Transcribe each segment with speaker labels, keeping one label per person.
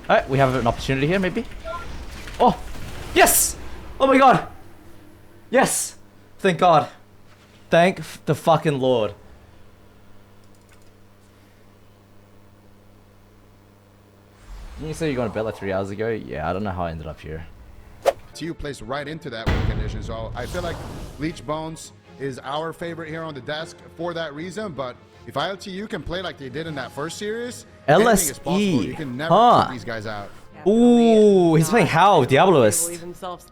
Speaker 1: Alright, we have an opportunity here, maybe. Oh! Yes! Oh my god! Yes! Thank God. Thank the fucking Lord. You say you're going to bed like 3 hours ago? Yeah, I don't know how I ended up here.
Speaker 2: ILTU plays right into that win condition, so I feel like Bleached Bones is our favorite here on the desk for that reason, but if ILTU can play like they did in that first series, anything is possible. You can never put these guys out.
Speaker 1: Ooh, he's playing how? Diabloist.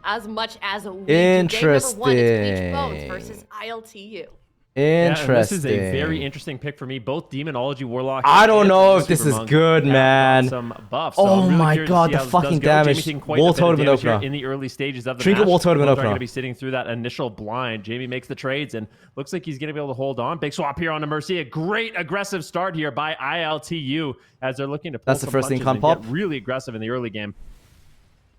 Speaker 3: As much as a
Speaker 1: interesting.
Speaker 3: Bleached Bones versus ILTU.
Speaker 1: Interesting.
Speaker 4: Yeah, this is a very interesting pick for me. Both Demonology Warlock.
Speaker 1: I don't know if this is good, man.
Speaker 4: Some buffs, so
Speaker 1: oh
Speaker 4: really
Speaker 1: my god, the fucking damage.
Speaker 4: Wall Totem opener. In the early stages of the
Speaker 1: Trinket
Speaker 4: match.
Speaker 1: Wall Totem opener.
Speaker 4: Going to be sitting through that initial blind. Jamie makes the trades and looks like he's going to be able to hold on. Big swap here on the Mercy. A great aggressive start here by ILTU as they're looking to pull some punches and get really aggressive in the early game.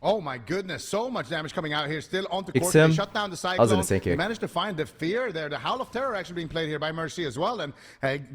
Speaker 2: Oh my goodness, so much damage coming out here. Still on the court. They shut down the Cyclone. They managed to find the Fear there. The Howl of Terror actually being played here by Mercy as well. And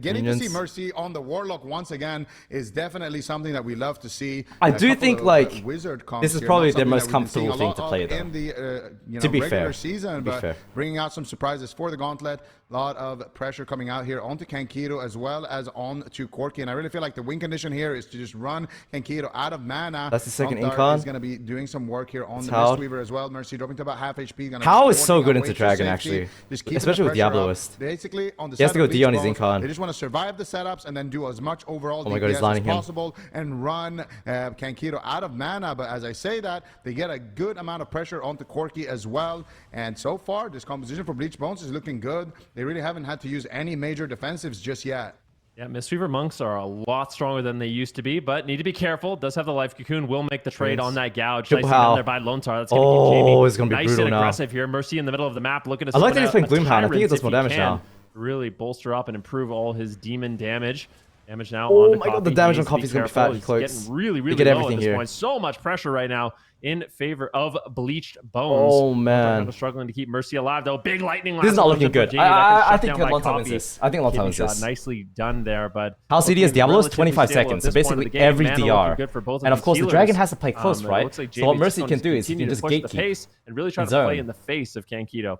Speaker 2: getting to see Mercy on the Warlock once again is definitely something that we love to see.
Speaker 1: I do think like this is probably their most comfortable thing to play though.
Speaker 2: In the
Speaker 1: to be
Speaker 2: regular
Speaker 1: fair.
Speaker 2: season, but bringing out some surprises for the Gauntlet. A lot of pressure coming out here onto Kankiro as well as onto Corki. And I really feel like the win condition here is to just run Kankiro out of mana.
Speaker 1: That's the second
Speaker 2: Incon. Is going to be doing some work here on the Mistweaver as well. Mercy dropping to about half HP.
Speaker 1: How is so good into Dragon actually, especially with Diabloist.
Speaker 2: Basically, on the
Speaker 1: he has to go D on his
Speaker 2: Bones,
Speaker 1: Incon.
Speaker 2: They just want to survive the setups and then do as much overall
Speaker 1: DPS
Speaker 2: as possible and run Kankiro out of mana. But as I say that, they get a good amount of pressure onto Corki as well. And so far, this composition for Bleached Bones is looking good. They really haven't had to use any major defensives just yet.
Speaker 4: Yeah, Mistweaver Monks are a lot stronger than they used to be, but need to be careful. Does have the Life Cocoon, will make the trade on that gouge. Nice down there by Lontar. That's going to keep Jamie
Speaker 1: it's going to be
Speaker 4: nice
Speaker 1: brutal
Speaker 4: and
Speaker 1: now.
Speaker 4: aggressive here. Mercy in the middle of the map, looking to
Speaker 1: I like that he's playing Gloomhound. I think it does more damage now.
Speaker 4: Really bolster up and improve all his demon damage. Damage now
Speaker 1: oh
Speaker 4: on
Speaker 1: my god, the damage on Coffee's going to be fat.
Speaker 4: He's getting really low at this point. So much pressure right now in favor of Bleached Bones.
Speaker 1: Oh man,
Speaker 4: struggling to keep Mercy alive though. Big lightning.
Speaker 1: This is not looking good. I think a long time is this. I think a long time is this.
Speaker 4: Nicely done there, but
Speaker 1: how CD is Diablo is 25 seconds, so basically every DR. And of course, the Dragon has to play close, right? So what Mercy can do is he can just gatekeep
Speaker 4: and really try to play in the face of Kankito.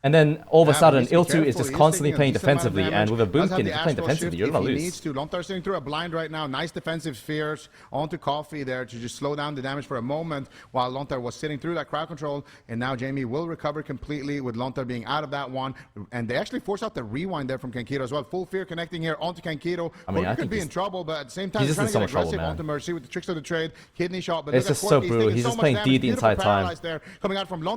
Speaker 1: And then all of a sudden, ILTU is just constantly playing defensively, and with a Boomkin, if you're playing defensively, you're going to lose.
Speaker 2: Lontar sitting through a blind right now. Nice defensive spheres onto Coffee there to just slow down the damage for a moment while Lontar was sitting through that crowd control. And now Jamie will recover completely with Lontar being out of that one. And they actually force out the rewind there from Kankito as well. Full Fear connecting here onto Kankito. I mean, I could be in trouble, but at the same time, he's trying to get aggressive onto Mercy with the tricks of the trade. Kidney shot, but
Speaker 1: it's just so brutal. He's just playing D the entire time.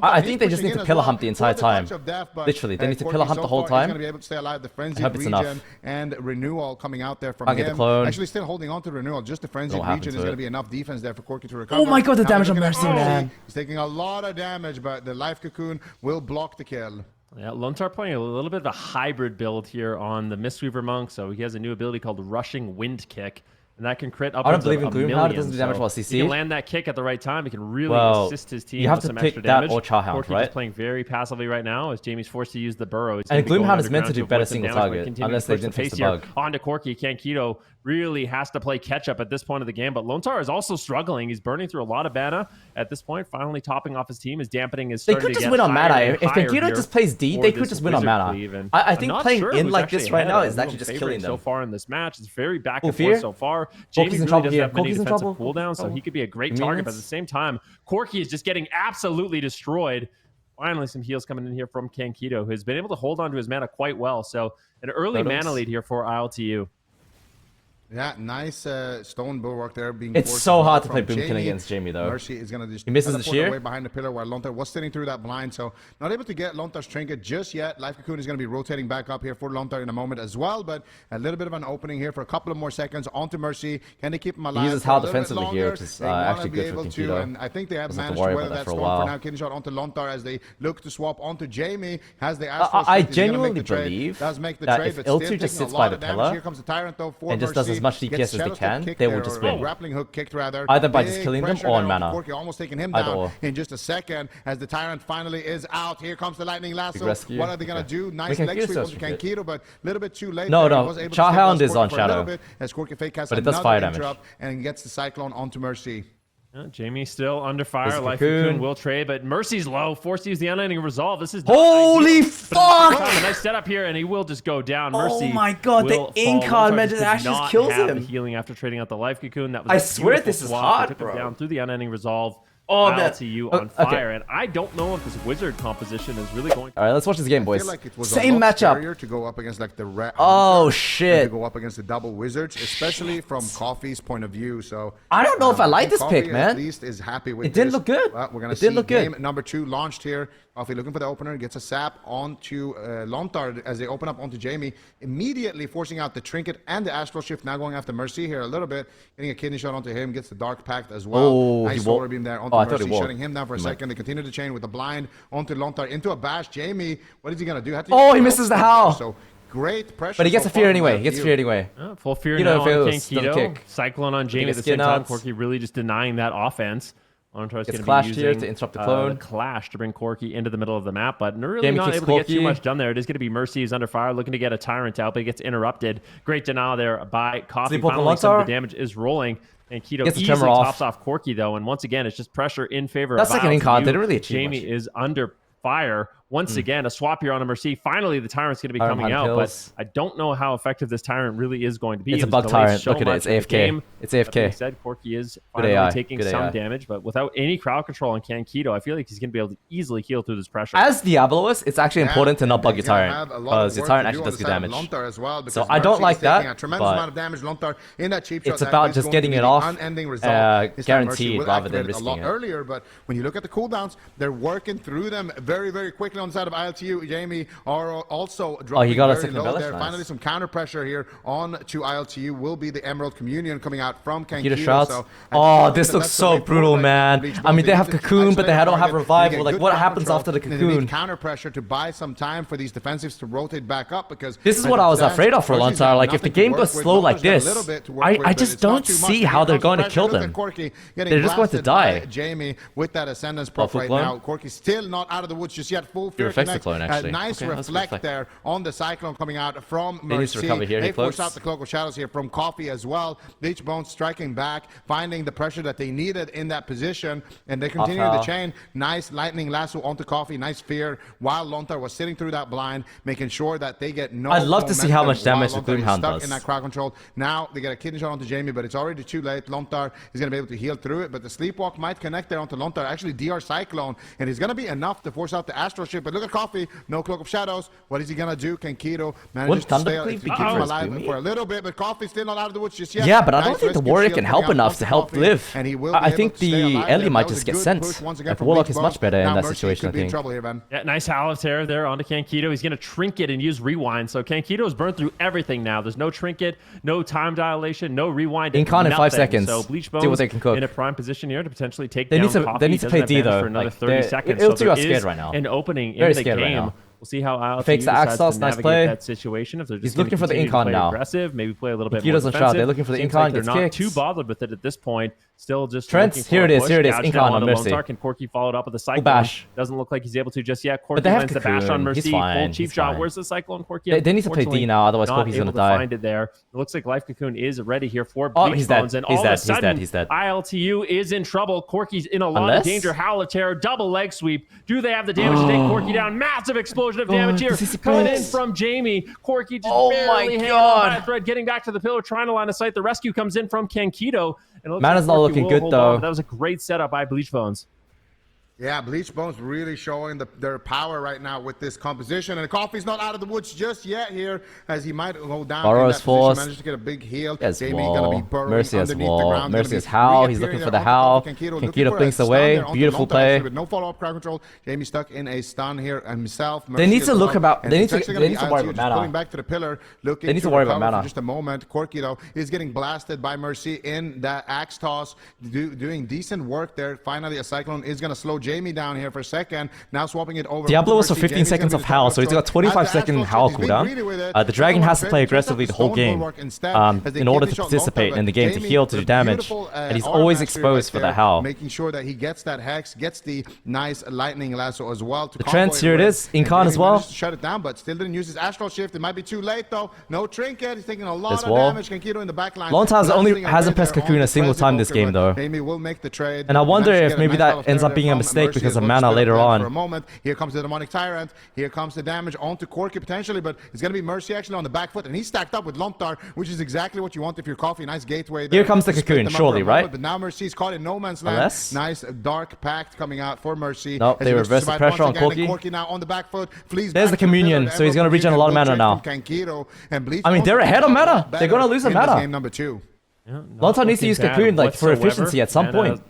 Speaker 1: I think they just need to pillar hump the entire time. Literally, they need to pillar hunt the whole time.
Speaker 2: He's going to be able to stay alive. The Frenzied Regen and Renewal coming out there from him.
Speaker 1: Get the clone.
Speaker 2: Actually still holding on to Renewal. Just the Frenzied Regen is going to be enough defense there for Corki to recover.
Speaker 1: Oh my god, the damage on Mercy, man.
Speaker 2: He's taking a lot of damage, but the Life Cocoon will block the kill.
Speaker 4: Yeah, Lontar playing a little bit of a hybrid build here on the Mistweaver Monk. So he has a new ability called Rushing Wind Kick. And that can crit up.
Speaker 1: I don't believe in Gloomhound. It doesn't do damage while CC.
Speaker 4: He can land that kick at the right time. He can really assist his team with some extra damage.
Speaker 1: Or Charhound, right?
Speaker 4: He's playing very passively right now as Jamie's forced to use the burrow.
Speaker 1: And Gloomhound is meant to do better single target, unless they didn't fix the bug.
Speaker 4: Onto Corki, Kankito really has to play catch up at this point of the game, but Lontar is also struggling. He's burning through a lot of mana at this point. Finally topping off his team is dampening his.
Speaker 1: They could just win on mana. If Kankito just plays D, they could just win on mana. I think playing in like this right now is actually just killing them.
Speaker 4: So far in this match, it's very back and forth so far. Jamie really doesn't have many defensive cooldowns, so he could be a great target. But at the same time, Corki is just getting absolutely destroyed. Finally, some heals coming in here from Kankito, who's been able to hold on to his mana quite well. So an early mana lead here for ILTU.
Speaker 2: Yeah, nice stone bulwark there being.
Speaker 1: It's so hard to play Boomkin against Jamie though.
Speaker 2: Mercy is gonna just
Speaker 1: he misses the shear
Speaker 2: away behind the pillar while Lontar was sitting through that blind, so not able to get Lontar's trinket just yet. Life Cocoon is gonna be rotating back up here for Lontar in a moment as well, but a little bit of an opening here for a couple of more seconds onto Mercy. Can they keep him alive?
Speaker 1: He uses Howl defensively here, which is actually good for Kankito.
Speaker 2: And I think they have managed to weather that storm for now. Kidney shot onto Lontar as they look to swap onto Jamie. Has the
Speaker 1: I genuinely believe that if ILTU just sits by the pillar
Speaker 2: here comes the Tyrant though for
Speaker 1: and just does as as much DPS as they can, they will just win.
Speaker 2: Grappling hook kicked rather.
Speaker 1: Either by just killing them or on mana.
Speaker 2: Corki almost taking him down in just a second as the Tyrant finally is out. Here comes the lightning lasso. What are they gonna do? Nice leg sweep onto Kankito, but a little bit too late.
Speaker 1: No, Charhound is on Shadow.
Speaker 2: As Corki fake has
Speaker 1: but it does fire damage
Speaker 2: and gets the Cyclone onto Mercy.
Speaker 4: Jamie still under fire. Life Cocoon will trade, but Mercy's low. Forced to use the unending resolve. This is
Speaker 1: holy fuck!
Speaker 4: A nice setup here, and he will just go down. Mercy.
Speaker 1: Oh my god, the Incon man just kills him.
Speaker 4: The healing after trading out the Life Cocoon. That was
Speaker 1: I swear this is hard, bro.
Speaker 4: Down through the unending resolve. ILTU on fire, and I don't know if this wizard composition is really going.
Speaker 1: All right, let's watch this game, boys.
Speaker 2: Like it was
Speaker 1: same matchup
Speaker 2: to go up against like the red.
Speaker 1: Oh shit!
Speaker 2: To go up against the double wizards, especially from Coffee's point of view. So
Speaker 1: I don't know if I like this pick, man.
Speaker 2: At least is happy with
Speaker 1: it. Didn't look good.
Speaker 2: We're gonna see game number 2 launched here. Coffee looking for the opener, gets a sap onto Lontar as they open up onto Jamie, immediately forcing out the Trinket and the Astral Shift, now going after Mercy here a little bit, getting a kidney shot onto him, gets the Dark Pact as well.
Speaker 1: Oh,
Speaker 2: nice solar beam there onto Mercy, shutting him down for a second. They continue to chain with the blind onto Lontar, into a bash. Jamie, what is he going to do?
Speaker 1: Oh, he misses the howl.
Speaker 2: So great pressure.
Speaker 1: But he gets a fear anyway. He gets a fear anyway.
Speaker 4: Full fear now on Kankito. Cyclone on Jamie at the same time. Corki really just denying that offense. Lontar's going to be using
Speaker 1: here to interrupt the clone.
Speaker 4: Clash to bring Corki into the middle of the map, but really not able to get too much done there. It is going to be Mercy who's under fire, looking to get a Tyrant out, but he gets interrupted. Great denial there by Coffee. Finally, some of the damage is rolling. And Keto easily tops off Corki, though, and once again, it's just pressure in favor of
Speaker 1: second Incon. They didn't really achieve
Speaker 4: Jamie is under fire. Once again, a swap here on a Mercy. Finally, the Tyrant's going to be coming out, but I don't know how effective this Tyrant really is going to be.
Speaker 1: It's a bug Tyrant. Look at it. It's AFK. It's AFK.
Speaker 4: Like I said, Corki is finally taking some damage, but without any crowd control on Kankito, I feel like he's going to be able to easily heal through this pressure.
Speaker 1: As Diabolus, it's actually important to not bug your Tyrant, because your Tyrant actually does good damage. So I don't like that, but it's about just getting it off guaranteed rather than risking it.
Speaker 2: Earlier, but when you look at the cooldowns, they're working through them very, very quickly on the side of ILTU. Jamie are also dropping very low there. Finally, some counter pressure here on to ILTU will be the Emerald Communion coming out from Kankito.
Speaker 1: So, this looks so brutal, man. I mean, they have Cocoon, but they don't have Revival. Like, what happens after the Cocoon?
Speaker 2: Counter pressure to buy some time for these defensives to rotate back up, because
Speaker 1: this is what I was afraid of for a long time. Like, if the game goes slow like this, I just don't see how they're going to kill them. They're just going to die.
Speaker 2: Jamie with that Ascendance prop right now. Corki still not out of the woods just yet. Full fear connect. Nice reflect there on the Cyclone coming out from Mercy. They force out the Cloak of Shadows here from Coffee as well. Bleach Bones striking back, finding the pressure that they needed in that position, and they continue the chain. Nice lightning lasso onto Coffee. Nice fear while Lontar was sitting through that blind, making sure that they get no.
Speaker 1: I'd love to see how much damage the Gloomhound does.
Speaker 2: In that crowd control. Now they get a kidney shot onto Jamie, but it's already too late. Lontar is going to be able to heal through it, but the Sleepwalk might connect there onto Lontar. Actually, DR Cyclone, and it's going to be enough to force out the Astral Shift. But look at Coffee, no Cloak of Shadows. What is he going to do? Kankito manages to stay, keep him alive for a little bit, but Coffee's still not out of the woods just yet.
Speaker 1: Yeah, but I don't think the Warrior can help enough to help live. And he will I think the Ellie might just get sent. Like, Warlock is much better in that situation, I think.
Speaker 4: Yeah, nice Howl of Terror there onto Kankito. He's going to Trinket and use Rewind. So Kankito's burned through everything now. There's no Trinket, no time dilation, no Rewind.
Speaker 1: Incon in 5 seconds.
Speaker 4: So Bleach Bones in a prime position here to potentially take
Speaker 1: down
Speaker 4: Coffee.
Speaker 1: They need to play D, though.
Speaker 4: For another 30 seconds.
Speaker 1: ILTU are scared right now.
Speaker 4: An opening in the game. We'll see how ILTU
Speaker 1: fakes the Axos, nice play.
Speaker 4: That situation. If they're just
Speaker 1: he's looking for the Incon now.
Speaker 4: Aggressive, maybe play a little bit
Speaker 1: more
Speaker 4: defensive.
Speaker 1: They're looking for the Incon.
Speaker 4: They're not too bothered with it at this point. Still just
Speaker 1: Trent. Here it is. Incon on Mercy.
Speaker 4: And Corki followed up with the Cyclone. Doesn't look like he's able to just yet. Corki lands the bash on Mercy. Full cheap shot. Where's the Cyclone? Corki.
Speaker 1: They need to play D now, otherwise Corki's gonna die.
Speaker 4: Find it there. It looks like Life Cocoon is ready here for
Speaker 1: Bleach
Speaker 4: Bones, and all of a sudden,
Speaker 1: he's dead.
Speaker 4: ILTU is in trouble. Corki's in a lot of danger. Howl of Terror, double leg sweep. Do they have the damage to take Corki down? Massive explosion of damage here coming in from Jamie. Corki just barely hanging on by a thread, getting back to the pillar, trying to line of sight. The rescue comes in from Kankito.
Speaker 1: Mana's not looking good, though.
Speaker 4: That was a great setup by Bleach Bones.
Speaker 2: Yeah, Bleach Bones really showing their power right now with this composition. And Coffee's not out of the woods just yet here, as he might go down in that position. Managed to get a big heal.
Speaker 1: Jamie gonna be burrowing underneath the ground. Mercy has Howl. He's looking for the Howl. Kankito blinks away. Beautiful play.
Speaker 2: With no follow-up crowd control. Jamie stuck in a stun here himself.
Speaker 1: They need to look about. They need to worry about mana.
Speaker 2: Pulling back to the pillar. They
Speaker 1: need to worry about mana.
Speaker 2: For just a moment. Corki though is getting blasted by Mercy in that axe toss, doing decent work there. Finally, a Cyclone is gonna slow Jamie Jamie down here for a second. Now swapping it over.
Speaker 1: Diablo was for 15 seconds of Howl, so he's got 25-second Howl cooldown. The Dragon has to play aggressively the whole game in order to participate in the game, to heal, to do damage, and he's always exposed for that Howl.
Speaker 2: Making sure that he gets that Hex, gets the nice Lightning Lasso as well.
Speaker 1: The Trance, here it is, Incarn as well.
Speaker 2: Shut it down, but still didn't use his Astral Shift. It might be too late though. No Trinket, he's taking a lot of damage. Kankito in the back line.
Speaker 1: Lontar only hasn't pressed Cocoon a single time this game though.
Speaker 2: Jamie will make the trade.
Speaker 1: And I wonder if maybe that ends up being a mistake because of mana later on.
Speaker 2: For a moment, here comes the Demonic Tyrant. Here comes the damage onto Corki potentially, but it's going to be Mercy actually on the back foot, and he's stacked up with Lontar, which is exactly what you want if you're Coffee. Nice gateway there.
Speaker 1: Here comes the Cocoon, surely, right?
Speaker 2: But now Mercy's caught in no man's land. Nice Dark Pact coming out for Mercy.
Speaker 1: Nope, they reverse the pressure on Corki.
Speaker 2: Corki now on the back foot.
Speaker 1: There's the Communion, so he's going to regen a lot of mana now. I mean, they're ahead of mana. They're going to lose a mana.
Speaker 2: Game number 2.
Speaker 4: Yeah,
Speaker 1: Lontar needs to use Cocoon like for efficiency at some point.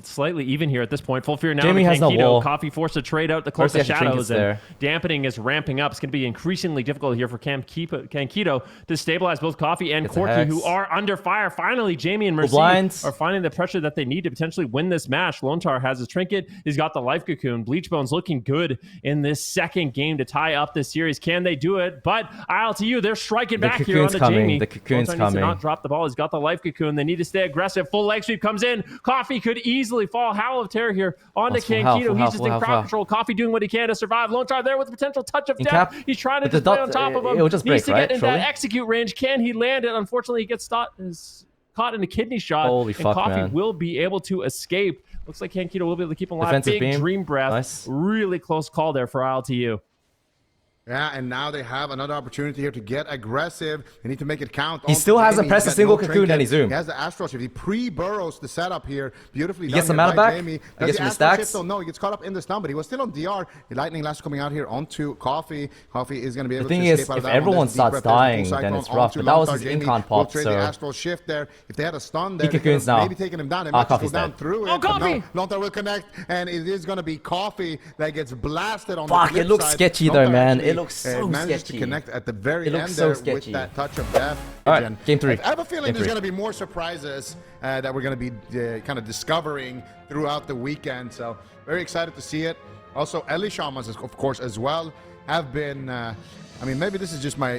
Speaker 4: Slightly even here at this point. Full fear now.
Speaker 1: Jamie has no wall.
Speaker 4: Coffee forced to trade out the Cloak of Shadows, and dampening is ramping up. It's going to be increasingly difficult here for Kankito to stabilize both Coffee and Corki, who are under fire. Finally, Jamie and Mercy are finding the pressure that they need to potentially win this match. Lontar has his Trinket. He's got the Life Cocoon. Bleach Bones looking good in this second game to tie up this series. Can they do it? But ILTU, they're striking back here on the Jamie.
Speaker 1: The Cocoon's coming.
Speaker 4: Needs to not drop the ball. He's got the Life Cocoon. They need to stay aggressive. Full leg sweep comes in. Coffee could easily fall. Howl of Terror here onto Kankito. He's just in crowd control. Coffee doing what he can to survive. Lontar there with the potential touch of death. He's trying to just play on top of him. He needs to get in that execute range. Can he land it? Unfortunately, he gets caught in a kidney shot.
Speaker 1: Holy fuck,
Speaker 4: Coffee
Speaker 1: man.
Speaker 4: will be able to escape. Looks like Kankito will be able to keep him alive.
Speaker 1: Defensive
Speaker 4: Big
Speaker 1: beam.
Speaker 4: Dream Breath.
Speaker 1: Nice.
Speaker 4: Really close call there for ILTU.
Speaker 2: Yeah, and now they have another opportunity here to get aggressive. They need to make it count.
Speaker 1: He still hasn't pressed a single Cocoon and he zoomed.
Speaker 2: He has the Astral Shift. He pre-burrows the setup here beautifully.
Speaker 1: He gets the mana back.
Speaker 2: Jamie.
Speaker 1: He gets some stacks.
Speaker 2: No, he gets caught up in the stun, but he was still on DR. The Lightning Lasso coming out here onto Coffee. Coffee is going to be able to escape out of that.
Speaker 1: The thing is, if everyone starts dying, then it's rough. But that was his Incarn pop,
Speaker 2: so...
Speaker 1: the
Speaker 2: Astral Shift there. If they had a stun there,
Speaker 1: Cocoons now.
Speaker 2: maybe taking him down. They might just go down through it.
Speaker 4: Oh, Coffee!
Speaker 2: No, Lontar will connect, and it is going to be Coffee that gets blasted on the
Speaker 1: Fuck, it looks sketchy though, man. It looks so sketchy.
Speaker 2: To connect at the very end
Speaker 1: so
Speaker 2: there with that touch of death.
Speaker 1: All right, game 3.
Speaker 2: I have a feeling there's going to be more surprises that we're going to be kind of discovering throughout the weekend. So very excited to see it. Also, Ellie Shamans, of course, as well, have been. I mean, maybe this is just my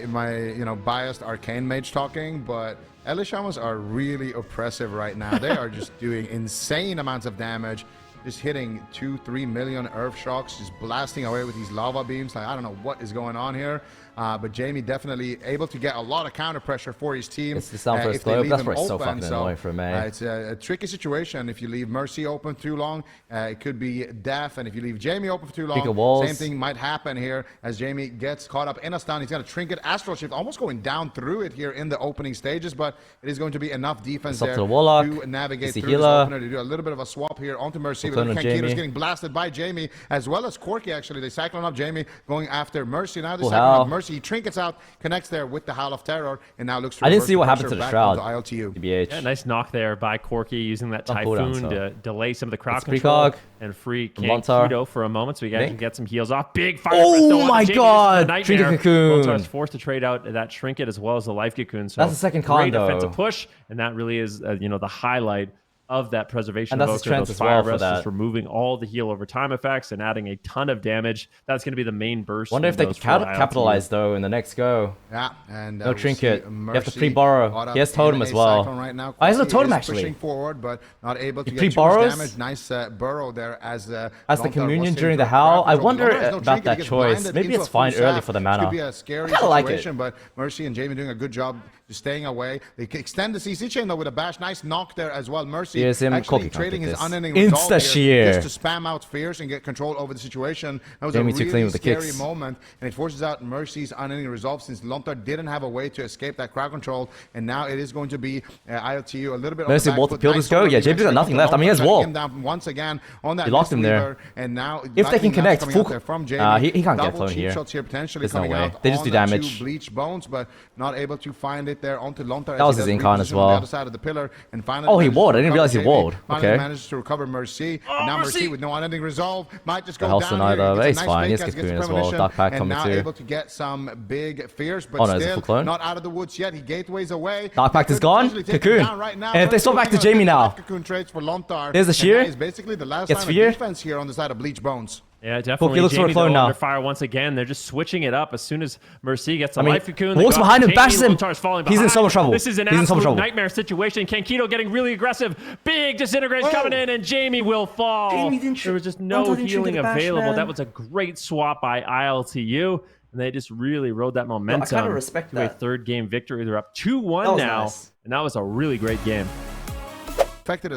Speaker 2: biased arcane mage talking, but Ellie Shamans are really oppressive right now. They are just doing insane amounts of damage. Just hitting 2-3 million Earth Shocks, just blasting away with these lava beams. Like, I don't know what is going on here. But Jamie definitely able to get a lot of counter pressure for his team.
Speaker 1: It's the sound first globe. That's why it's so fucking annoying for me.
Speaker 2: It's a tricky situation. If you leave Mercy open too long, it could be death. And if you leave Jamie open for too long, same thing might happen here as Jamie gets caught up in a stun. He's got a Trinket Astral Shift, almost going down through it here in the opening stages, but it is going to be enough defense there to navigate through this opener, to do a little bit of a swap here onto Mercy. But Kankito's getting blasted by Jamie, as well as Corki, actually. They cyclone up Jamie, going after Mercy. Now they cyclone up Mercy. He trinkets out, connects there with the Howl of Terror, and now looks to
Speaker 1: I didn't see what happened to the Shroud.
Speaker 4: Yeah, nice knock there by Corki, using that Typhoon to delay some of the crowd control and free Kankito for a moment, so we can get some heals off. Big fire!
Speaker 1: Oh my god! Trinket Cocoon!
Speaker 4: Lontar's forced to trade out that Trinket as well as the Life Cocoon. So
Speaker 1: that's the second con, though.
Speaker 4: Great defensive push, and that really is the highlight of that preservation.
Speaker 1: And that's his trance as well for that.
Speaker 4: Just removing all the heal over time effects and adding a ton of damage. That's going to be the main burst.
Speaker 1: Wonder if they can capitalize though in the next go.
Speaker 2: Yeah, and
Speaker 1: no Trinket. You have to pre-borrow. He has Totem as well.
Speaker 2: Right now.
Speaker 1: Oh, he has no Totem actually.
Speaker 2: Pushing forward, but not able to
Speaker 1: get too much
Speaker 2: damage. Nice burrow there as the
Speaker 1: Communion during the Howl. I wonder about that choice. Maybe it's fine early for the mana.
Speaker 2: Could be a scary situation, but Mercy and Jamie doing a good job just staying away. They extend the CC chain though with a bash. Nice knock there as well. Mercy actually trading his unending resolve here just to spam out fears and get control over the situation. That was a really scary moment, and it forces out Mercy's unending resolve since Lontar didn't have a way to escape that crowd control, and now it is going to be ILTU a little bit.
Speaker 1: Mercy wall to kill this go. Yeah, Jamie's got nothing left. I mean, he has wall.
Speaker 2: Once again on that.
Speaker 1: He locked him there.
Speaker 2: And now
Speaker 1: if they can connect,
Speaker 2: he
Speaker 1: can't get flown here. There's no way. They just do damage.
Speaker 2: Bleach Bones, but not able to find it there onto Lontar.
Speaker 1: That was his Incarn as well.
Speaker 2: The other side of the pillar, and finally
Speaker 1: oh, he walled. I didn't realize is he walled? Okay.
Speaker 2: Manages to recover Mercy. And now Mercy with no unending resolve might just go
Speaker 1: The
Speaker 2: down
Speaker 1: either.
Speaker 2: here.
Speaker 1: He's fine. He has Cocoon as well. Dark Pack coming
Speaker 2: now
Speaker 1: too.
Speaker 2: able to get some big fears, but still not out of the woods yet. He gateways away.
Speaker 1: Dark Pact is gone. Cocoon. And if they swap back to Jamie now, there's the shear.
Speaker 2: Is basically the last
Speaker 1: Gets
Speaker 2: line of defense here on the side of Bleached Bones.
Speaker 4: Yeah, definitely. Jamie though, under fire once again. They're just switching it up as soon as Mercy gets a life cocoon.
Speaker 1: Walks behind him, bashes him. He's in so much trouble.
Speaker 4: This is an absolute nightmare situation. Kankito getting really aggressive. Big disintegrates coming in, and Jamie will fall. There was just no healing available. That was a great swap by ILTU. And they just really rode that momentum to a third game victory. They're up 2-1 now. And that was a really great game.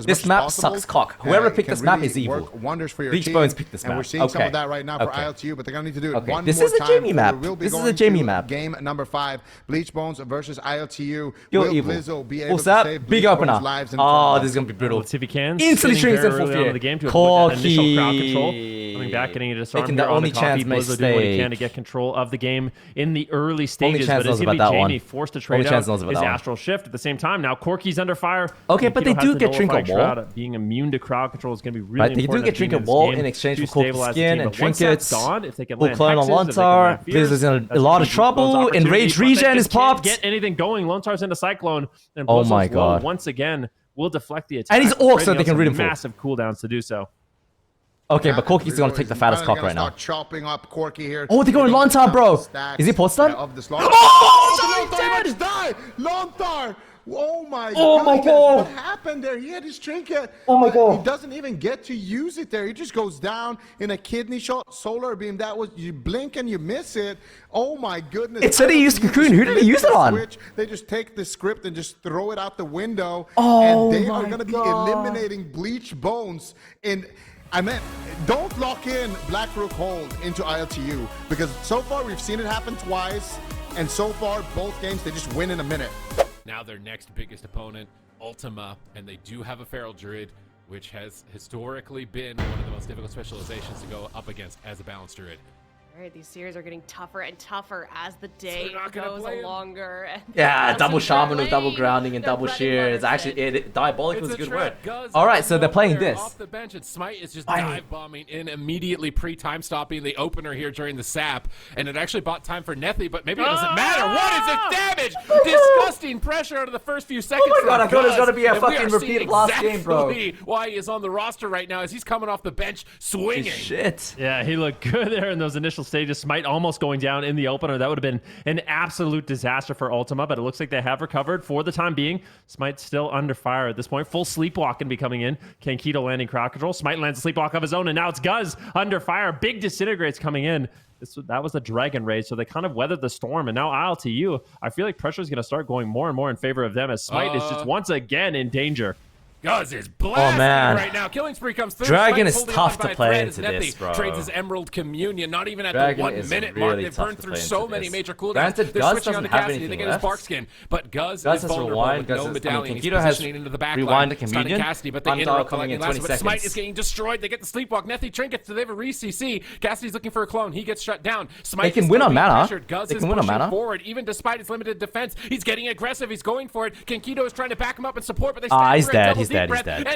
Speaker 1: This map sucks cock. Whoever picked this map is evil.
Speaker 2: Wonders for your
Speaker 1: Bleached Bones picked this map.
Speaker 2: And we're seeing some of that right now for ILTU, but they're going to need to do it one more time.
Speaker 1: This is a Jamie map. This is a Jamie map.
Speaker 2: Game number 5, Bleached Bones versus ILTU.
Speaker 1: Will Blizzo be able to save Big opener. Oh, this is going to be brutal.
Speaker 4: Let's see if he can.
Speaker 1: Instantly shrinks in full fear.
Speaker 4: The game to avoid that initial crowd control. Coming back, getting a disarm here on the coffee. Blizzo doing what he can to get control of the game in the early stages. But it's going to be Jamie forced to trade out his astral shift at the same time. Now Corky's under fire.
Speaker 1: Okay, but they do get Trinket Wall.
Speaker 4: Being immune to crowd control is going to be really important.
Speaker 1: They do get Trinket Wall in exchange for Corky skin and trinkets. Full clone on Lontar. Blizzo's in a lot of trouble. Enraged regen is popped.
Speaker 4: Get anything going. Lontar's into Cyclone. And
Speaker 1: oh my god.
Speaker 4: Once again, will deflect the attack.
Speaker 1: And he's orc, so they can read him
Speaker 4: massive cooldowns to do so.
Speaker 1: Okay, but Corky's going to take the fattest cock right now.
Speaker 2: Chopping up Corky here.
Speaker 1: Oh, they're going Lontar, bro. Is he port stun?
Speaker 2: Oh, Lontar! Lontar! Oh my god. What happened there? He had his trinket.
Speaker 1: Oh my god.
Speaker 2: He doesn't even get to use it there. He just goes down in a kidney shot. Solar beam. That was, you blink and you miss it. Oh my goodness.
Speaker 1: It said he used Cocoon. Who did he use it on?
Speaker 2: They just take the script and just throw it out the window.
Speaker 1: Oh,
Speaker 2: and they are going to be eliminating Bleached Bones. And I meant, don't lock in Black Rook Hold into ILTU, because so far we've seen it happen twice, and so far both games they just win in a minute.
Speaker 5: Now their next biggest opponent, ULTIMA, and they do have a Feral Druid, which has historically been one of the most difficult specializations to go up against as a balanced Druid.
Speaker 3: All right, these series are getting tougher and tougher as the day goes longer.
Speaker 1: Yeah, double shaman with double grounding and double shear. It's actually diabolical is a good word. All right, so they're playing this.
Speaker 5: Off the bench, and Smite is just dive bombing in immediately pre-time stopping the opener here during the sap, and it actually bought time for Nethy, but maybe it doesn't matter. What is it? Damage! Disgusting pressure out of the first few seconds.
Speaker 1: Oh my god, I thought it was gonna be a fucking repeat last game, bro.
Speaker 5: Why he is on the roster right now as he's coming off the bench swinging.
Speaker 1: Shit.
Speaker 4: Yeah, he looked good there in those initial stages. Smite almost going down in the opener. That would have been an absolute disaster for ULTIMA, but it looks like they have recovered for the time being. Smite still under fire at this point. Full sleepwalk can be coming in. Kankito landing crowd control. Smite lands a sleepwalk of his own, and now it's Guz under fire. Big disintegrates coming in. That was the Dragon Raid, so they kind of weathered the storm, and now ILTU, I feel like pressure is going to start going more and more in favor of them as Smite is just once again in danger.
Speaker 5: Guz is blasting right now. Killing spree comes through.
Speaker 1: Dragon is tough to play into this, bro.
Speaker 5: Trades his Emerald Communion, not even at the 1 minute mark. They've burned through so many major cooldowns. They're switching on to Cassidy. They get his bark skin, but Guz is vulnerable with no medallion. He's positioning into the back line, stunning Cassidy, but they interrupt the lightning last. But Smite is getting destroyed. They get the sleepwalk. Nethy trinkets. They have a re-CC. Cassidy's looking for a clone. He gets shut down. Smite
Speaker 1: can win on mana.
Speaker 5: Guz is pushing forward, even despite his limited defense. He's getting aggressive. He's going for it. Kankito is trying to back him up and support, but they
Speaker 1: he's dead. He's dead.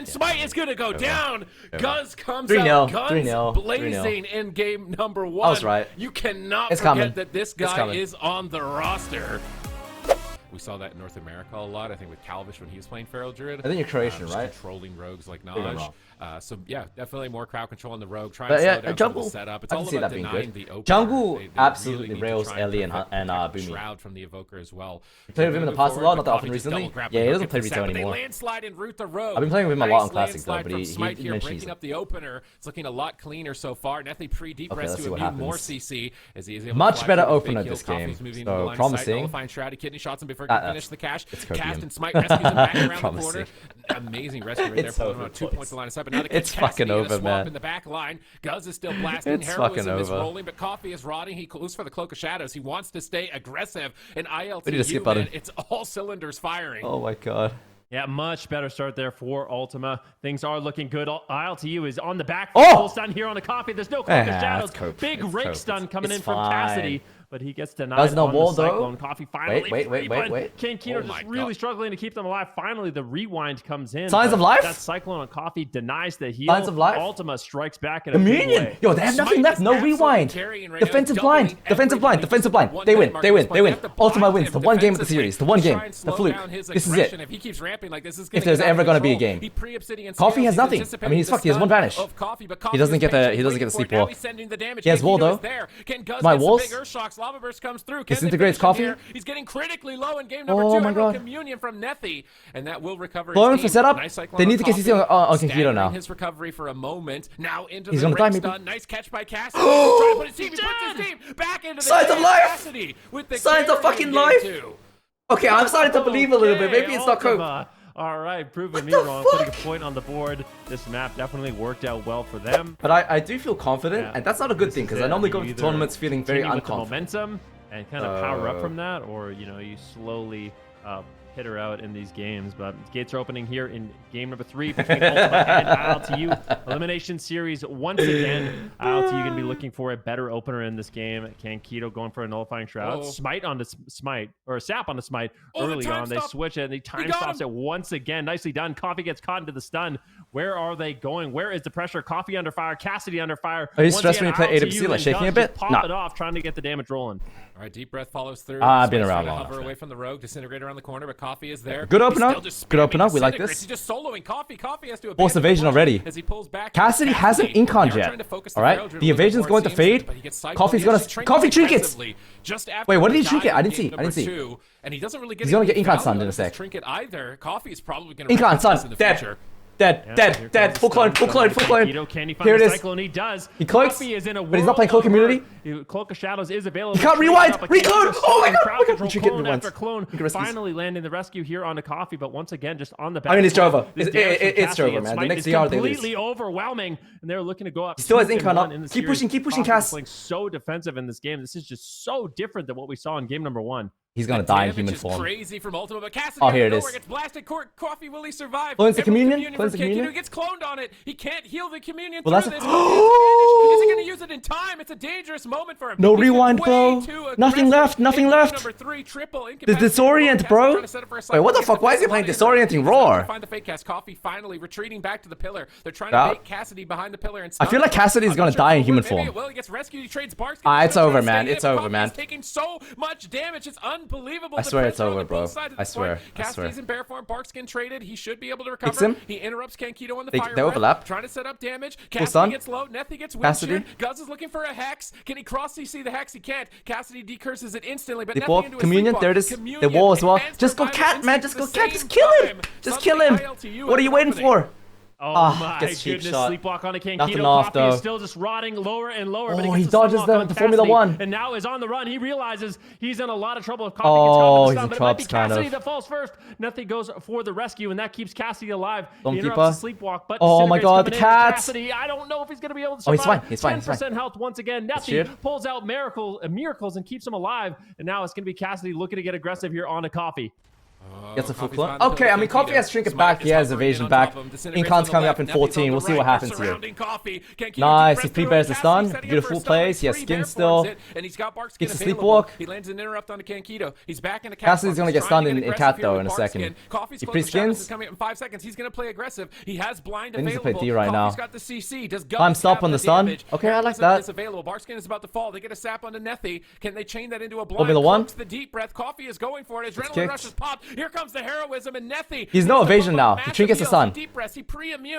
Speaker 5: Smite is going to go down. Guz comes out. Guns blazing in game number 1.
Speaker 1: I was right.
Speaker 5: You cannot forget that this guy is on the roster. We saw that in North America a lot. I think with Calvish when he was playing Feral Druid.
Speaker 1: I think you're Croatian, right?
Speaker 5: Controlling rogues like Naj. So yeah, definitely more crowd control on the rogue. Trying to slow down
Speaker 1: jungle
Speaker 5: the setup. It's all about denying the opener.
Speaker 1: Jungle absolutely rails Ellie and Boomy.
Speaker 5: Shroud from the Evoker as well.
Speaker 1: You played with him in the past a lot, not that often recently. Yeah, he doesn't play Retail anymore.
Speaker 5: Landslide and root the rogue.
Speaker 1: I've been playing with him a lot on Classic though, but he mentioned
Speaker 5: breaking up the opener. It's looking a lot cleaner so far. Nethy pre-deep rest to immune more CC as he is able
Speaker 1: much better opener this game. So promising.
Speaker 5: Shrouded kidney shots him before he can finish the cash. Cast and Smite rescues him back around the corner. Amazing rescue right there, pulling him out 2 points to line us up. Now
Speaker 1: it's fucking over, man.
Speaker 5: In the back line, Guz is still blasting. Heroism is rolling, but Coffee is rotting. He goes for the Cloak of Shadows. He wants to stay aggressive. And ILTU, man, it's all cylinders firing.
Speaker 1: Oh my god.
Speaker 4: Yeah, much better start there for ULTIMA. Things are looking good. ILTU is on the back. Full stun here on the Coffee. There's no Cloak of Shadows. Big rake stun coming in from Cassidy. but he gets denied
Speaker 1: Does no
Speaker 4: on
Speaker 1: wall,
Speaker 4: the Cyclone.
Speaker 1: though?
Speaker 4: Coffee finally.
Speaker 1: Wait.
Speaker 4: King Keto just really struggling to keep them alive. Finally, the rewind comes in.
Speaker 1: Signs of life?
Speaker 4: That Cyclone on Coffee denies the heal.
Speaker 1: Signs of life?
Speaker 4: ULTIMA strikes back in a big
Speaker 1: Communion!
Speaker 4: way.
Speaker 1: Yo, they have nothing left. No rewind. Defensive blind. Defensive blind. They win. ULTIMA wins. The one game of the series. The one game. The fluke. This is it.
Speaker 5: If he keeps ramping like this,
Speaker 1: If there's ever gonna be a game. Coffee has nothing. I mean, he's fucked. He has one vanish. He doesn't get the sleep wall. He has wall though. My walls. Disintegrates Coffee.
Speaker 5: He's getting critically low in game number 2.
Speaker 1: Oh my god.
Speaker 5: Communion from Nethy, and that will recover.
Speaker 1: Blowing for setup. They need to get CC on Kankito now.
Speaker 5: His recovery for a moment. Now into
Speaker 1: He's
Speaker 5: the
Speaker 1: gonna die,
Speaker 5: ring
Speaker 1: maybe.
Speaker 5: stun. Nice catch by Cassidy. Trying to put his team. He puts his team back into the
Speaker 1: Signs of life.
Speaker 5: Cassidy with the
Speaker 1: Signs of fucking life. Okay, I'm starting to believe a little bit. Maybe it's not cope.
Speaker 4: All right, proving me
Speaker 1: the
Speaker 4: wrong,
Speaker 1: fuck?
Speaker 4: putting a point on the board. This map definitely worked out well for them.
Speaker 1: But I do feel confident, and that's not a good thing because I normally go to tournaments feeling very
Speaker 4: with the
Speaker 1: unconfident.
Speaker 4: momentum and kind of power up from that, or you slowly hit her out in these games. But gates are opening here in game number 3 between ULTIMA and ILTU. Elimination series once again. ILTU going to be looking for a better opener in this game. Kankito going for a nullifying shroud. Smite on the smite, or Sap on the smite early on. They switch it and the time stops it once again. Nicely done. Coffee gets caught into the stun. Where are they going? Where is the pressure? Coffee under fire. Cassidy under fire.
Speaker 1: Are you stressed when you play AWC, like shaking a bit?
Speaker 4: Pop it off, trying to get the damage rolling.
Speaker 5: All right, deep breath follows through.
Speaker 1: I've been around long
Speaker 5: enough. Away from the rogue, disintegrate around the corner, but Coffee is there.
Speaker 1: Good opener. Good opener. We like this.
Speaker 5: He's just soloing Coffee. Coffee has to
Speaker 1: force evasion already.
Speaker 5: As he pulls back.
Speaker 1: Cassidy hasn't incon yet. All right, the evasion's going to fade. Coffee's gonna Coffee trinkets. Wait, what did he trinket? I didn't see.
Speaker 5: And he doesn't really get.
Speaker 1: He's gonna get incon stunned in a sec.
Speaker 5: Trinket either. Coffee is probably gonna.
Speaker 1: Incon stunned. Dead. Full clone. Here it is.
Speaker 4: He does.
Speaker 1: He cloaks,
Speaker 4: is in a
Speaker 1: but he's not playing Cloak Immunity.
Speaker 4: Cloak of Shadows is available.
Speaker 1: He can't rewind. Reclone. Oh my god.
Speaker 4: Clone after clone. Finally landing the rescue here on the Coffee, but once again, just on the back.
Speaker 1: I mean, it's Jova. It's Jova, man. The next CR they lose.
Speaker 4: Completely overwhelming, and they're looking to go up.
Speaker 1: He still has incon up. Keep pushing, Cass.
Speaker 4: Playing so defensive in this game. This is just so different than what we saw in game number 1.
Speaker 1: He's gonna die in human form.
Speaker 5: Crazy from ULTIMA, but Cassidy
Speaker 1: oh, here it is.
Speaker 5: Gets blasted. Coffee, will he survive?
Speaker 1: Cleanse the communion.
Speaker 5: He gets cloned on it. He can't heal the communion.
Speaker 1: Well,
Speaker 5: through this. Is he gonna use it in time? It's a dangerous moment for him.
Speaker 1: No rewind, bro. Nothing left.
Speaker 5: Number 3, triple
Speaker 1: the disorient, bro. Wait, what the fuck? Why is he playing disorienting roar?
Speaker 5: Find the fake cast. Coffee finally retreating back to the pillar. They're trying to bait Cassidy behind the pillar. And
Speaker 1: I feel like Cassidy's gonna die in human form.
Speaker 5: Well, he gets rescued. He trades Barks.
Speaker 1: It's over, man. It's over, man.
Speaker 5: He's taking so much damage. It's unbelievable.
Speaker 1: I swear it's over, bro. I swear.
Speaker 5: Cassidy's in bear form. Barkskin traded. He should be able to recover. He interrupts Kankito on the fire.
Speaker 1: They overlap.
Speaker 5: Trying to set up damage. Cassidy gets low. Nethy gets weak. Guz is looking for a hex. Can he cross CC the hex? He can't. Cassidy decurses it instantly, but Nethy into a
Speaker 1: communion. There it is. The wall as well. Just go cat, man. Just go cat. Just kill him. Just kill him. What are you waiting for?
Speaker 4: Oh my goodness, sleepwalk on a Kankito. Coffee is still just rotting lower and lower.
Speaker 1: Oh, he dodges the Formula 1.
Speaker 4: And now is on the run. He realizes he's in a lot of trouble if Coffee gets caught in the stun, but it might be Cassidy that falls first. Nothing goes for the rescue, and that keeps Cassidy alive. He interrupts the sleepwalk, but
Speaker 1: oh my god, the cat!
Speaker 4: Cassidy, I don't know if he's going to be able to survive.
Speaker 1: He's fine.
Speaker 4: 10% health once again. Nethy pulls out miracles and keeps him alive, and now it's going to be Cassidy looking to get aggressive here on a Coffee.
Speaker 1: Gets a full clone. Okay, I mean, Coffee has trinket back. He has evision back. Incon's coming up in 14. We'll see what happens here. Nice. He pre-bears the stun. Beautiful plays. He has skin still. Gets a sleepwalk.
Speaker 5: He lands an interrupt on Kankito. He's back in the
Speaker 1: Cassidy's going to get stunned in cat, though, in a second.
Speaker 5: He pre-skins. Coming up in 5 seconds. He's going to play aggressive. He has blind available.
Speaker 1: He needs to play D right now.
Speaker 5: Got the CC. Does
Speaker 1: time stop on the stun. Okay, I like that.
Speaker 5: Barkskin is about to fall. They get a sap onto Nethy. Can they chain that into a blind?
Speaker 1: Formula 1.
Speaker 5: The deep breath. Coffee is going for it. Adrenaline rushes pop. Here comes the heroism. And Nethy.
Speaker 1: He's no evasion now. He trinkets the stun.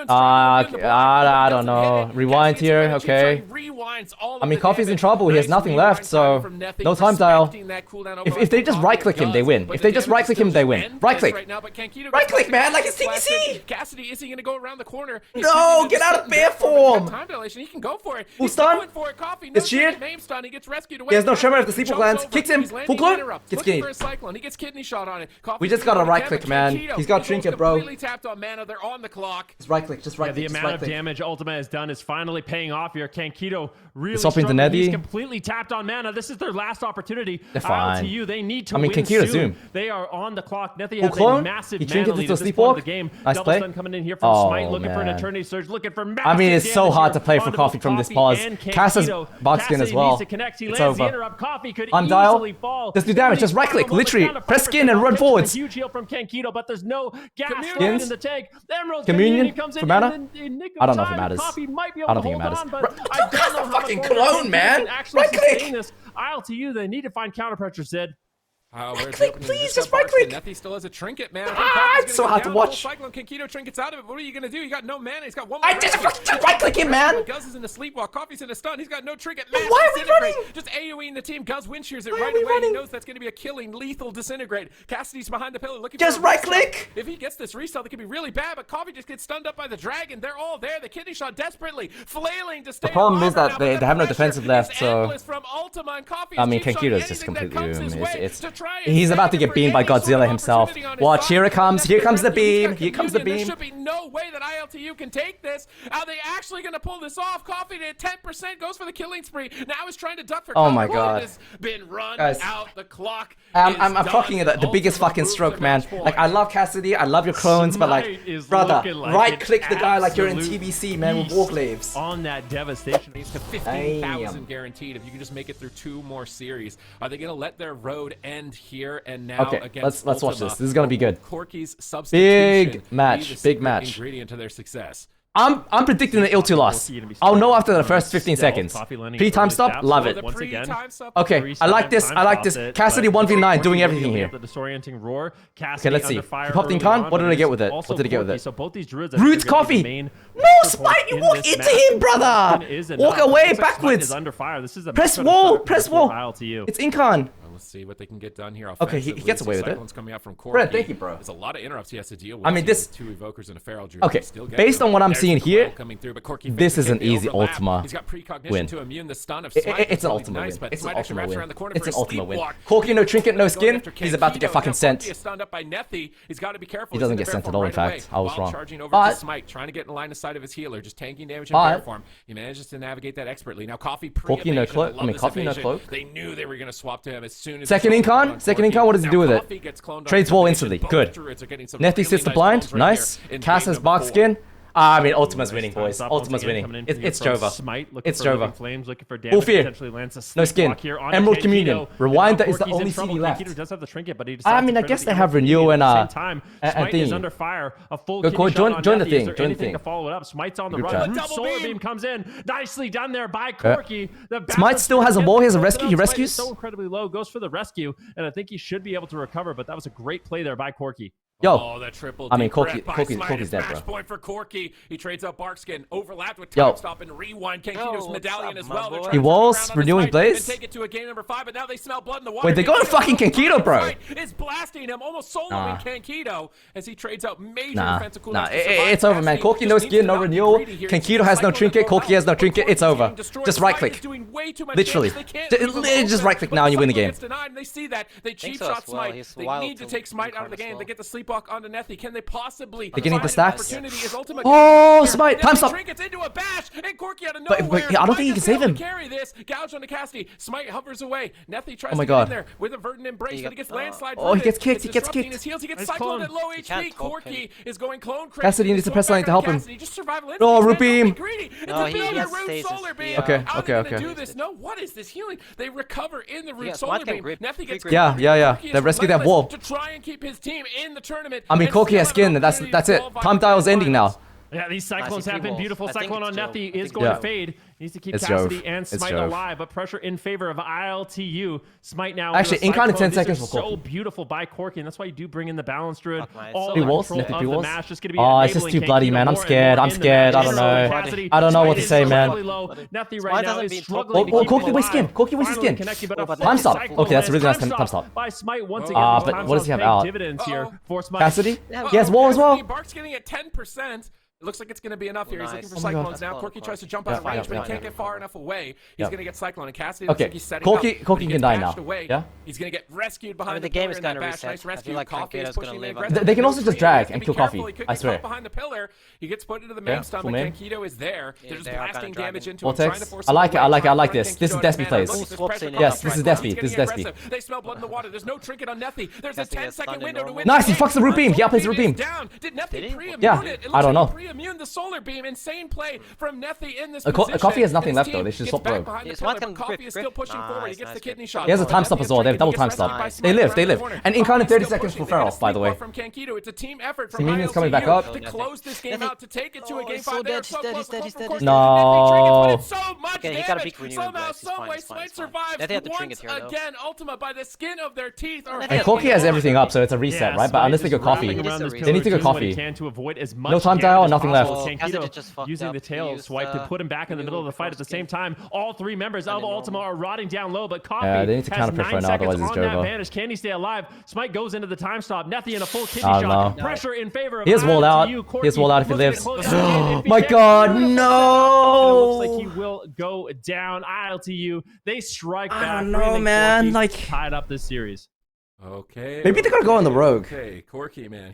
Speaker 1: I don't know. Rewind here. Okay. I mean, Coffee's in trouble. He has nothing left, so no time dial. If they just right-click him, they win. If they just right-click him, they win. Right-click. Right-click, man, like it's TBC.
Speaker 5: Cassidy, is he going to go around the corner?
Speaker 1: No, get out of bear form.
Speaker 5: Time dilation. He can go for it.
Speaker 1: Full stun.
Speaker 5: It's cheered. He
Speaker 1: has no tremor if the sleeper lands. Kicks him. Full clone. Gets kidney.
Speaker 5: He gets kidney shot on it. Coffee.
Speaker 1: We just got a right click, man. He's got trinket, bro.
Speaker 5: Completely tapped on mana. They're on the clock.
Speaker 1: Just right click, just right click.
Speaker 4: The amount of damage ULTIMA has done is finally paying off here. Kankito really
Speaker 1: Swapping to
Speaker 4: struggling.
Speaker 1: Nethy.
Speaker 4: He's completely tapped on mana. This is their last opportunity.
Speaker 1: They're fine.
Speaker 4: ILTU, they need to
Speaker 1: win
Speaker 4: Kankito
Speaker 1: soon.
Speaker 4: Zoom. They are on the clock. Nethy has
Speaker 1: clone?
Speaker 4: a massive
Speaker 1: He
Speaker 4: mana
Speaker 1: trinkets
Speaker 4: lead
Speaker 1: into
Speaker 4: at this
Speaker 1: Sleepwalk?
Speaker 4: point of the game.
Speaker 1: Nice
Speaker 4: Double
Speaker 1: play.
Speaker 4: stun coming in here from Smite, looking for an Eternity Surge, looking for massive
Speaker 1: I mean, it's so hard to play for
Speaker 4: onto
Speaker 1: Coffee
Speaker 4: both
Speaker 1: from this
Speaker 4: Coffee
Speaker 1: pause.
Speaker 4: and
Speaker 1: Cass has
Speaker 4: Kankito.
Speaker 1: bot skin as well.
Speaker 4: Needs to connect. He
Speaker 1: It's
Speaker 4: lands the
Speaker 1: over.
Speaker 4: interrupt. Coffee could
Speaker 1: Undial.
Speaker 4: easily fall.
Speaker 1: Just do damage. Just right click. Literally. Press skin and run forwards.
Speaker 4: Huge heal from Kankito, but there's no gas
Speaker 1: Skins?
Speaker 4: in the tank. Emerald
Speaker 1: Communion
Speaker 4: comes in
Speaker 1: for mana?
Speaker 4: in nick of
Speaker 1: I don't know if it
Speaker 4: time.
Speaker 1: matters.
Speaker 4: Coffee might be able
Speaker 1: I don't
Speaker 4: to
Speaker 1: think it
Speaker 4: hold
Speaker 1: matters.
Speaker 4: on, but I don't know how much
Speaker 1: fucking
Speaker 4: longer
Speaker 1: clone,
Speaker 4: Kankito
Speaker 1: man.
Speaker 4: can actually
Speaker 1: Right click.
Speaker 4: sustain this. ILTU, they need to find counter pressure, Sid.
Speaker 1: Click, please, just right click.
Speaker 5: Nethy still has a trinket, man.
Speaker 1: It's so hard to watch.
Speaker 5: Cyclone Kankito trinkets out of it. What are you gonna do? You got no mana. He's got one.
Speaker 1: I just right click him, man.
Speaker 5: Guz is in a sleepwalk. Coffee's in a stun. He's got no trinket.
Speaker 1: Why are we running?
Speaker 5: Just AoEing the team. Guz wind shears it
Speaker 1: Why are
Speaker 5: right
Speaker 1: we
Speaker 5: away.
Speaker 1: running?
Speaker 5: He knows that's gonna be a killing, lethal disintegrate. Cassidy's behind the pillar looking
Speaker 1: Just
Speaker 5: for a
Speaker 1: right
Speaker 5: resell.
Speaker 1: click.
Speaker 5: If he gets this resell, that could be really bad. But Coffee just gets stunned up by the dragon. They're all there. The kidney shot desperately flailing to stay.
Speaker 1: The problem is
Speaker 5: alive
Speaker 1: that
Speaker 5: right now,
Speaker 1: they have no
Speaker 5: but the
Speaker 1: defensive
Speaker 5: pressure
Speaker 1: left,
Speaker 5: is
Speaker 1: so
Speaker 5: endless from ULTIMA, and Coffee
Speaker 1: I mean,
Speaker 5: is cheap shotting
Speaker 1: Kankito's just
Speaker 5: anything that
Speaker 1: completely
Speaker 5: comes his
Speaker 1: ruined.
Speaker 5: way
Speaker 1: It's
Speaker 5: to try and
Speaker 1: he's
Speaker 5: save
Speaker 1: about to
Speaker 5: it
Speaker 1: get
Speaker 5: for
Speaker 1: beamed by
Speaker 5: any sort of
Speaker 1: Godzilla himself.
Speaker 5: opportunity on his
Speaker 1: Watch,
Speaker 5: side.
Speaker 1: here it comes. Here comes the
Speaker 5: He's got
Speaker 1: beam. Here comes the
Speaker 5: Communion.
Speaker 1: beam.
Speaker 5: There should be no way that ILTU can take this. Are they actually going to pull this off? Coffee at 10% goes for the killing spree. Now he's trying to duck for
Speaker 1: Oh
Speaker 5: cover.
Speaker 1: my God.
Speaker 5: Has been run
Speaker 1: Guys,
Speaker 5: out. The clock
Speaker 1: I'm
Speaker 5: is
Speaker 1: fucking
Speaker 5: done.
Speaker 1: the biggest
Speaker 5: ULTIMA
Speaker 1: fucking
Speaker 5: proves
Speaker 1: stroke,
Speaker 5: the
Speaker 1: man.
Speaker 5: match point.
Speaker 1: Like, I love Cassidy, I love your clones, but
Speaker 4: Smite
Speaker 1: like,
Speaker 4: is
Speaker 1: brother,
Speaker 4: looking like
Speaker 1: right click the guy like you're in
Speaker 4: absolute
Speaker 1: TBC, man, with Warglaves.
Speaker 4: On that devastation.
Speaker 5: It's to 15,000 guaranteed if you can just make it through 2 more series. Are they going to let their road end here and now?
Speaker 1: Okay,
Speaker 5: Against
Speaker 1: let's watch
Speaker 5: ULTIMA?
Speaker 1: this. This is gonna be good.
Speaker 5: Corky's substitution
Speaker 1: Big match,
Speaker 5: be the
Speaker 1: big
Speaker 5: secret
Speaker 1: match.
Speaker 5: ingredient to their success.
Speaker 1: I'm predicting the ILTU loss. I'll know after the first 15 seconds. Pre-time stop, love it.
Speaker 4: Once again.
Speaker 1: Okay, I like this. I like this. Cassidy 1v9 doing everything here.
Speaker 4: The disorienting roar.
Speaker 1: Okay, let's see. He popped in Khan. What did I get with it? What did I get with it?
Speaker 4: So both these druids
Speaker 1: Roots Coffee. No, Smite, you walk into him, brother. Walk away backwards. Press wall. Press wall. It's Incan.
Speaker 5: Let's see what they can get done here.
Speaker 1: Okay, he gets away with it.
Speaker 5: Cyclone's coming out from Corky.
Speaker 1: Brett, thank you, bro.
Speaker 5: There's a lot of interrupts he has to deal with.
Speaker 1: I mean, this.
Speaker 5: 2 evokers and a feral druid.
Speaker 1: Okay, based on what I'm seeing here, this is an easy ULTIMA
Speaker 5: He's got precognition
Speaker 1: win.
Speaker 5: to immune the stun of
Speaker 1: It's an ULTIMA win. It's an ULTIMA win. It's an ULTIMA win. Corky, no trinket, no skin. He's about to get fucking sent.
Speaker 5: He's stunned up by Nethy. He's got to be careful.
Speaker 1: He doesn't get sent at all, in fact. I was wrong.
Speaker 5: Charging over
Speaker 1: But
Speaker 5: to Smite, trying to get in line of sight of his healer, just tanking damage in bear form. He manages to navigate that expertly. Now Coffee
Speaker 1: Corky, no cloak. I mean, Coffee, no cloak.
Speaker 5: They knew they were going to swap to him as soon as
Speaker 1: Second Incan. Second Incan. What does he do with it? Trades wall instantly. Good. Nethy sits the blind. Nice. Cass has bark skin. I mean, ULTIMA's winning, boys. ULTIMA's winning. It's Jova. It's Jova. Full fear. No skin. Emerald Communion. Rewind, that is the only CD left. I mean, I guess they have Renewal and thing.
Speaker 4: Under fire. A full
Speaker 1: Go join the thing. Join the thing.
Speaker 4: To follow it up. Smite's on the run. Solar Beam comes in. Nicely done there by Corky.
Speaker 1: Smite still has a wall. He has a rescue. He rescues.
Speaker 4: So incredibly low. Goes for the rescue, and I think he should be able to recover. But that was a great play there by Corky.
Speaker 1: Yo,
Speaker 5: that triple
Speaker 1: I mean,
Speaker 5: Corky's
Speaker 1: dead, bro.
Speaker 5: Point for Corky. He trades out Barkskin, overlapped with time stop and rewind. Kankito's medallion as well.
Speaker 1: He walls, renewing blaze.
Speaker 5: Take it to a game number 5, but now they smell blood in the water.
Speaker 1: Wait, they go to fucking Kankito, bro.
Speaker 5: Is blasting him, almost soloing Kankito as he trades out major defensive cooldowns.
Speaker 1: Nah, it's over, man. Corky no skin, no renewal. Kankito has no trinket. Corky has no trinket. It's over. Just right click. Literally. Just right click now and you win the game.
Speaker 5: They see that. They cheap shot Smite. They need to take Smite out of the game. They get the sleepwalk onto Nethy. Can they possibly
Speaker 1: getting the stacks?
Speaker 5: Oh,
Speaker 1: Smite! Time stop!
Speaker 5: Into a bash, and Corky out of
Speaker 1: but I don't think you can save him.
Speaker 5: Carry this. Gouge on the Cassidy. Smite hovers away. Nethy tries to get in there with a verdant embrace, but he gets landslide.
Speaker 1: Oh, he gets kicked. He gets kicked.
Speaker 5: His heals. He gets cycloned at low HP. Corky is going clone crazy.
Speaker 1: Cassidy needs to press line to help him.
Speaker 5: Oh,
Speaker 1: root beam.
Speaker 5: No, he has root solar beam.
Speaker 1: Okay.
Speaker 5: Do this. No, what is this healing? They recover in the root solar beam. Nethy gets
Speaker 1: yeah. They rescue that wall
Speaker 5: to try and keep his team in the tournament.
Speaker 1: I mean, Corky has skin. That's it. Time dial's ending now.
Speaker 4: Yeah, these cyclones have been beautiful. Cyclone on Nethy is going to fade. Needs to keep Cassidy and Smite alive, but pressure in favor of ILTU. Smite now.
Speaker 1: Actually, Incan in 10 seconds for Corky.
Speaker 4: So beautiful by Corky, and that's why you do bring in the balance druid. All
Speaker 1: he walls.
Speaker 4: control of the match. Just gonna be
Speaker 1: it's just too bloody, man. I'm scared. I don't know. I don't know what to say, man.
Speaker 4: Nethy right now is struggling.
Speaker 1: Corky with skin. Corky with skin. Time stop. Okay, that's a really nice time stop.
Speaker 4: By Smite once again.
Speaker 1: But what does he have out?
Speaker 4: Dividends here for Smite.
Speaker 1: Cassidy? He has wall as well.
Speaker 5: Bark's getting at 10%. It looks like it's going to be enough here. He's looking for Cyclones now. Corki tries to jump out of range, but he can't get far enough away. He's going to get Cyclone, and Cassidy looks like he's setting up.
Speaker 1: Corki can die now. Yeah?
Speaker 5: He's going to get rescued behind
Speaker 6: the game is
Speaker 5: going
Speaker 6: to reset.
Speaker 5: Nice rescue.
Speaker 6: I feel like
Speaker 5: Coffee is pushing the
Speaker 6: aggressive.
Speaker 1: They can also just drag and kill Coffee. I swear.
Speaker 5: Behind the pillar. He gets put into the main stomach. Kankito is there. They're just blasting damage into him.
Speaker 1: Vortex. I like this. This is Despy plays. Yes, this is Despy. This is Despy.
Speaker 5: They smell blood in the water. There's no trinket on Nethy. There's a 10-second window to win.
Speaker 1: Nice, he fucks the root beam. He outplays the root beam.
Speaker 5: Did Nethy pre-immune it?
Speaker 1: I don't know.
Speaker 5: Pre-immune the solar beam. Insane play from Nethy in this position.
Speaker 1: Coffee has nothing left though. They should swap rogue.
Speaker 5: Coffee is still pushing forward. He gets the kidney shot.
Speaker 1: He has a time stop as well. They have double time stop. They live. And Incarnate 30 seconds for Feral, by the way.
Speaker 5: From Kankito, it's a team effort from
Speaker 1: Minions coming back up.
Speaker 5: to close this game out, to take it to a game 5.
Speaker 6: He's dead.
Speaker 1: No.
Speaker 5: So much
Speaker 6: he got a big renewal.
Speaker 5: Somehow, someway, Smite survives once again. Ultima by the skin of their teeth.
Speaker 1: And Corki has everything up, so it's a reset, right? But unless they go Coffee, they need to go Coffee. No time dial, nothing left.
Speaker 4: Using the tail swipe to put him back in the middle of the fight. At the same time, all 3 members of Ultima are rotting down low, but Coffee
Speaker 1: they need to
Speaker 4: has
Speaker 1: counter push
Speaker 4: 9
Speaker 1: right now,
Speaker 4: seconds
Speaker 1: otherwise it's
Speaker 4: on that
Speaker 1: Jovo.
Speaker 4: advantage. Can he stay alive? Smite goes into the time stop. Nethy in a full kidney shot. Pressure in favor of
Speaker 1: He has walled out.
Speaker 4: ILTU.
Speaker 1: He has walled out if he lives.
Speaker 4: Oh
Speaker 1: my god, no!
Speaker 4: It looks like he will go down. ILTU, they strike back.
Speaker 1: I don't know, man. Like,
Speaker 4: tied up this series.
Speaker 5: Okay.
Speaker 1: Maybe they're gonna go on the rogue.
Speaker 5: Okay, Corki, man,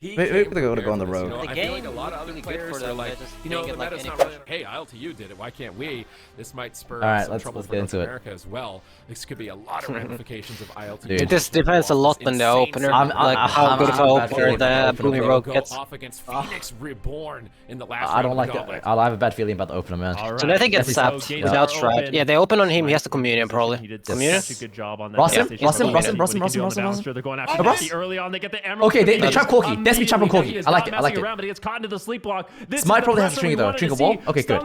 Speaker 1: Maybe they're gonna go on the rogue.
Speaker 5: I feel like a lot of other players are like, the meta's not really, hey, ILTU did it, why can't we? This might spur some trouble for North America as well. This could be a lot of ramifications of ILTU.
Speaker 6: It just depends a lot on the opener, like how good of an opener the Blooming Rogue gets.
Speaker 5: Off against Phoenix Reborn in the last
Speaker 1: I don't like that. I have a bad feeling about the opener, man.
Speaker 6: So I think gets sapped without strike. Yeah, they open on him. He has the communion probably.
Speaker 4: He did
Speaker 6: Communion.
Speaker 4: such a good job on that.
Speaker 1: Ross him.
Speaker 4: They're going after Nethy early on. They get the emerald.
Speaker 1: Okay, they trap Corki. Despy trap on Corki. I like it.
Speaker 4: But he gets caught into the sleep block.
Speaker 1: Smite probably has a trinket though. Trinket wall? Okay, good.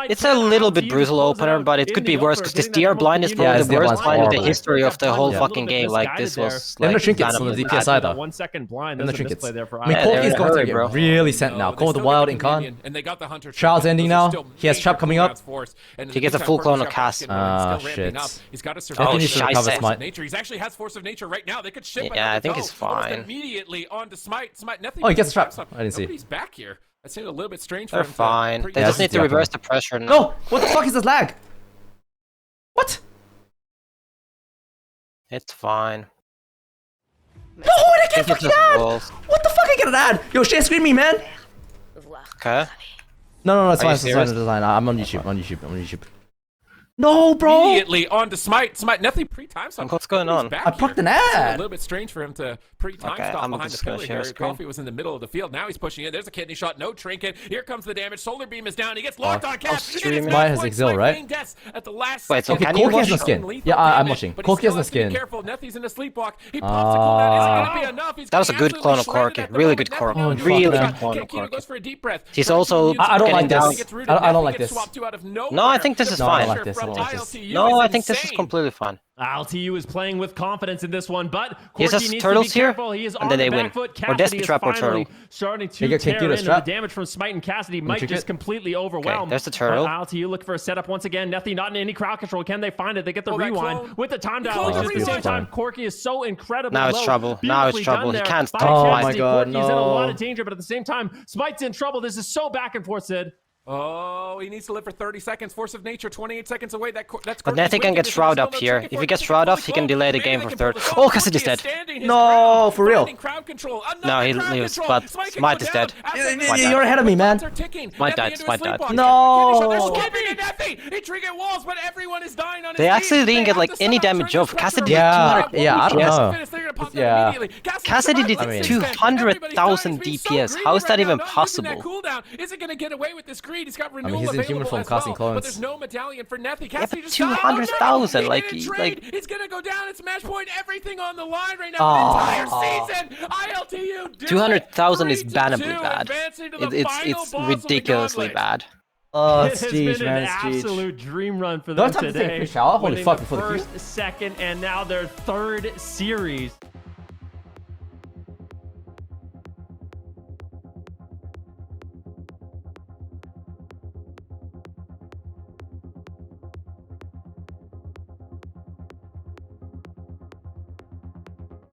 Speaker 6: It's a little bit brutal opener, but it could be worse because this DR blind is probably the worst blind in the history of the whole fucking game. Like, this was
Speaker 1: They have no
Speaker 6: like
Speaker 1: trinkets on the DPS either.
Speaker 4: 1 second blind.
Speaker 1: No
Speaker 4: There's a
Speaker 1: trinkets.
Speaker 4: misplay there for
Speaker 1: I mean, Corki is going to get really sent now. Call the Wild in Khan. Child's ending now. He has trap coming up.
Speaker 6: He gets a full clone of Cass.
Speaker 1: Ah, shit.
Speaker 5: He's got to survive.
Speaker 6: Oh,
Speaker 5: He
Speaker 6: scheiße.
Speaker 5: actually has Force of Nature right now. They could ship.
Speaker 6: Yeah, I think it's fine.
Speaker 5: Immediately onto Smite.
Speaker 1: Oh, he gets a trap. I didn't see.
Speaker 5: Nobody's back here. That seemed a little bit strange for
Speaker 6: They're
Speaker 5: him.
Speaker 6: fine. They just need to reverse the pressure now.
Speaker 1: No! What the fuck is this lag? What?
Speaker 6: It's fine.
Speaker 1: No, I can't fucking add! What the fuck? I get an ad! Yo, share screen me, man!
Speaker 6: Okay.
Speaker 1: No, it's fine. It's fine. I'm on YouTube. No, bro!
Speaker 5: Immediately onto Smite. Nethy pre-time stop.
Speaker 6: What's going on?
Speaker 1: I plucked an ad!
Speaker 5: A little bit strange for him to pre-time stop behind the pillar here. Coffee was in the middle of the field. Now he's pushing in. There's a kidney shot. No trinket. Here comes the damage. Solar beam is down. He gets locked on cap.
Speaker 1: Smite has Exil, right?
Speaker 6: Wait, so
Speaker 1: okay, Corki has no skin. Yeah, I'm watching. Corki has no skin.
Speaker 5: Careful. Nethy's in a sleepwalk. He pops a cooldown. Isn't going to be enough.
Speaker 6: That was a good clone of Corki. Really good Corki. Really good clone of
Speaker 5: Corki. Goes for a deep breath.
Speaker 6: He's also
Speaker 1: I don't like
Speaker 6: down.
Speaker 1: this. I don't like this.
Speaker 6: No, I think this is fine.
Speaker 1: I don't like this. I don't like this.
Speaker 6: No, I think this is completely fine.
Speaker 4: ILTU is playing with confidence in this one, but
Speaker 6: he has turtles here, and then they win. Or Destiny Trap or Turtle.
Speaker 4: Starting to tear in, the damage from Smite and Cassidy might just completely overwhelm.
Speaker 6: Okay, there's the Turtle.
Speaker 4: ILTU look for a setup once again. Nethy not in any crowd control. Can they find it? They get the rewind with the time dial. At the same time, Corki is so incredibly
Speaker 6: low. Now it's trouble. Now it's trouble. He can't stop.
Speaker 1: Oh my god, no.
Speaker 4: He's in a lot of danger, but at the same time, Smite's in trouble. This is so back and forth, Sid.
Speaker 5: Oh, he needs to live for 30 seconds. Force of Nature, 28 seconds away. That's
Speaker 6: but Nethy can get Shroud up here. If he gets Shroud off, he can delay the game for third. Oh, Cassidy's dead.
Speaker 1: No, for real.
Speaker 6: No, he lives, but Smite is dead.
Speaker 1: You're ahead of me, man.
Speaker 6: Smite died.
Speaker 1: No.
Speaker 6: They actually didn't get like any damage off. Cassidy did
Speaker 1: I don't know. Yeah.
Speaker 6: Cassidy did 200,000 DPS. How is that even possible?
Speaker 5: Is it going to get away with this greed? He's got renewal
Speaker 1: he's in human form casting clones.
Speaker 5: But there's no medallion for Nethy.
Speaker 6: Yeah, 200,000, like
Speaker 5: he's gonna go down. It's match point. Everything on the line right now. The entire season. ILTU.
Speaker 6: 200,000 is bannably bad. It's ridiculously bad.
Speaker 1: Oh,
Speaker 4: this has been an absolute dream run for them today.
Speaker 1: Holy fuck! Before the
Speaker 4: first, second, and now their third series.